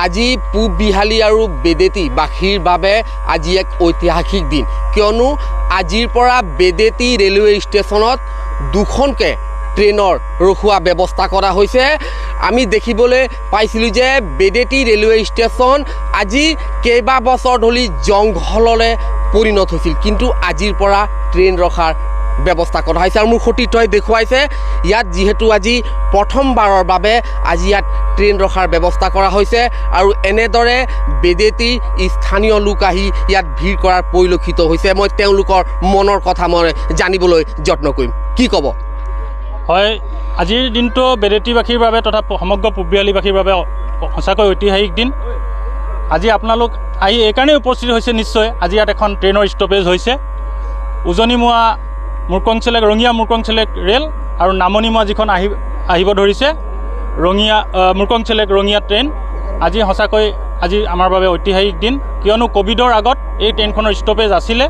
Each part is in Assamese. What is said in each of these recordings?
আজি পূব বিহালী আৰু বেদেতি বাসীৰ বাবে আজি এক ঐতিহাসিক দিন, কিয়নো আজিৰ পৰা বেদেতি ৰেলৱে ষ্টেচনত দুখনকৈ ট্ৰেইনৰ ৰখোৱা ব্যৱস্থা কৰা হৈছে। আমি দেখিবলৈ পাইছিলোঁ যে বেদেতি ৰেলৱে ষ্টেচন আজি কেইবা বছৰ ধৰি জংঘললৈ পৰিণত হৈছিল, কিন্তু আজিৰ পৰা ট্ৰেইন ৰখাৰ ব্যৱস্থা কৰা হৈছে। আৰু মোৰ সতীৰ্থই দেখুৱাইছে ইয়াত যিহেতু আজি প্ৰথমবাৰৰ বাবে আজি ইয়াত ট্ৰেইন ৰখাৰ ব্যৱস্থা কৰা হৈছে আৰু এনেদৰে বেদেতিৰ স্থানীয় লোক আহি ইয়াত ভিৰ কৰাৰ পৰিলক্ষিত হৈছে। মই তেওঁলোকৰ মনৰ কথা মই জানিবলৈ যত্ন কৰিম। কি ক'ব? হয়, আজিৰ দিনটো বেদেতিবাসীৰ বাবে তথা সমগ্ৰ পূব বিহালীবাসীৰ বাবে সঁচাকৈ ঐতিহাসিক দিন। আজি আপোনালোক আহি এইকাৰণেই উপস্থিত হৈছে নিশ্চয়, আজি ইয়াত এখন ট্ৰেইনৰ ষ্টপেজ হৈছে। উজনিমুৱা মুৰ্কংচেলেক ৰঙিয়া মুৰ্কংচেলেক ৰেল আৰু নামনিমুৱা যিখন আহিব ধৰিছে মুৰ্কংচেলেক ৰঙিয়া ট্ৰেইন। আজি সঁচাকৈ আজি আমাৰ বাবে ঐতিহাসিক দিন, কিয়নো ক'ভিডৰ আগত এই ট্ৰেইনখনৰ ষ্টপেজ আছিলে।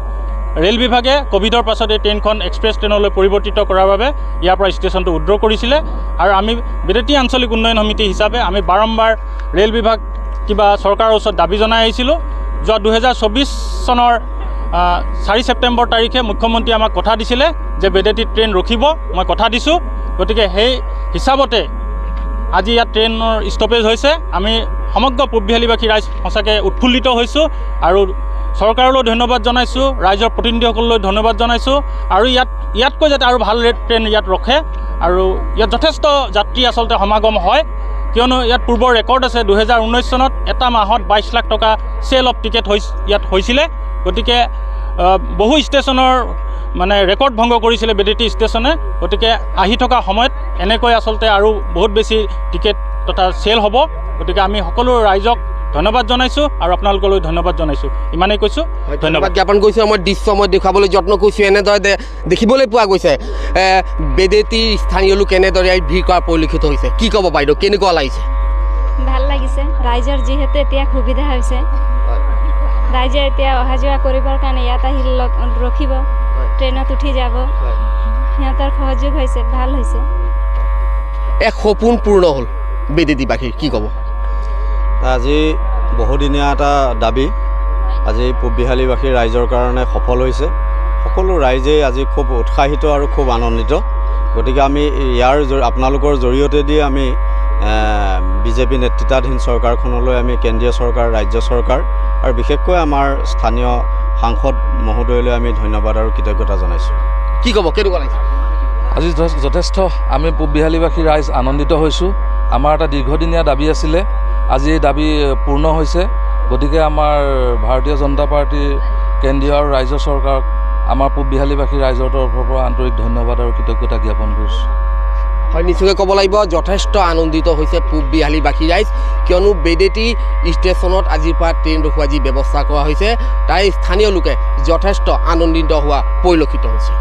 ৰেল বিভাগে ক'ভিডৰ পাছত এই ট্ৰেইনখন এক্সপ্ৰেছ ট্ৰেইনলৈ পৰিৱৰ্তিত কৰাৰ বাবে ইয়াৰ পৰা ষ্টেচনটো উইথড্ৰ কৰিছিলে। আৰু আমি বেদেতি আঞ্চলিক উন্নয়ন সমিতি হিচাপে আমি বাৰম্বাৰ ৰেল বিভাগ কিবা চৰকাৰৰ ওচৰত দাবী জনাই আহিছিলোঁ। যোৱা 2024 চনৰ 4 ছেপ্টেম্বৰ তাৰিখে মুখ্যমন্ত্ৰীয়ে আমাক কথা দিছিলে যে বেদেতিত ট্ৰেইন ৰখিব, মই কথা দিছোঁ। গতিকে সেই হিচাপতে আজি ইয়াত ট্ৰেইনৰ ষ্টপেজ হৈছে। আমি সমগ্ৰ পূব বিহালীবাসী ৰাইজ সঁচাকৈ উৎফুল্লিত হৈছোঁ আৰু চৰকাৰলৈ ধন্যবাদ জনাইছোঁ, ৰাইজৰ প্ৰতিনিধিসকললৈ ধন্যবাদ জনাইছোঁ। আৰু ইয়াতকৈ যাতে আৰু ভাল ট্ৰেইন ইয়াত ৰখে আৰু ইয়াত যথেষ্ট যাত্ৰী আচলতে সমাগম হয়, কিয়নো ইয়াত পূৰ্বৰ ৰেকৰ্ড আছে। 2019 চনত এটা মাহত 22 লাখ টকা চেল অফ টিকেট ইয়াত হৈছিলে। গতিকে বহু ষ্টেচনৰ মানে ৰেকৰ্ড ভংগ কৰিছিলে বেদেতি ষ্টেচনে। গতিকে আহি থকা সময়ত এনেকৈ আচলতে আৰু বহুত বেছি টিকেট তথা চেল হ'ব। গতিকে আমি সকলো ৰাইজক ধন্যবাদ জনাইছোঁ আৰু আপোনালোকলৈ ধন্যবাদ জনাইছোঁ। ইমানেই কৈছোঁ, ধন্যবাদ জ্ঞাপন কৰিছোঁ। মই দৃশ্য দেখুৱাবলৈ যত্ন কৰিছোঁ। এনেদৰে দেখিবলৈ পোৱা গৈছে বেদেতিৰ স্থানীয় লোক এনেদৰে ভিৰ কৰা পৰিলক্ষিত হৈছে। কি ক'ব বাইদেউ, কেনেকুৱা লাগিছে? ভাল লাগিছে, ৰাইজৰ যিহেতু এতিয়া সুবিধা হৈছে, ৰাইজে এতিয়া অহা যোৱা কৰিবৰ কাৰণে ইয়াত আহি ৰখিব, ট্ৰেইনত উঠি যাব, সিহঁতৰ সহযোগ হৈছে, ভাল হৈছে। এক সপোন পূৰ্ণ হ'ল বেদেতিবাসীৰ, কি ক'ব? আজি বহুদিনীয়া এটা দাবী আজি পূব বিহালীবাসীৰ ৰাইজৰ কাৰণে সফল হৈছে। সকলো ৰাইজেই আজি খুব উৎসাহিত আৰু খুব আনন্দিত। গতিকে আমি আপোনালোকৰ জৰিয়তে দি আমি বিজেপি নেতৃত্বাধীন চৰকাৰখনলৈ আমি কেন্দ্ৰীয় চৰকাৰ, ৰাজ্য চৰকাৰ আৰু বিশেষকৈ আমাৰ স্থানীয় সাংসদ মহোদয়লৈ আমি ধন্যবাদ আৰু কৃতজ্ঞতা জনাইছোঁ। কি ক'ব, কেনেকুৱা লাগিছে? আজি যথেষ্ট আমি পূব বিহালীবাসী ৰাইজ আনন্দিত হৈছোঁ। আমাৰ এটা দীৰ্ঘদিনীয়া দাবী আছিলে, আজি এই দাবী পূৰ্ণ হৈছে। গতিকে আমাৰ ভাৰতীয় জনতা পাৰ্টীৰ কেন্দ্ৰীয় আৰু ৰাজ্য চৰকাৰক আমাৰ পূব বিহালীবাসী ৰাইজৰ তৰফৰ পৰা আন্তৰিক ধন্যবাদ আৰু কৃতজ্ঞতা জ্ঞাপন কৰিছোঁ। হয়, নিশ্চয়কৈ ক'ব লাগিব যথেষ্ট আনন্দিত হৈছে পূব বিহালীবাসী ৰাইজ, কিয়নো বেদেতি ষ্টেচনত আজিৰ পৰা ট্ৰেইন ৰখোৱা যি ব্যৱস্থা কৰা হৈছে তাই স্থানীয় লোকে যথেষ্ট আনন্দিত হোৱা পৰিলক্ষিত হৈছে।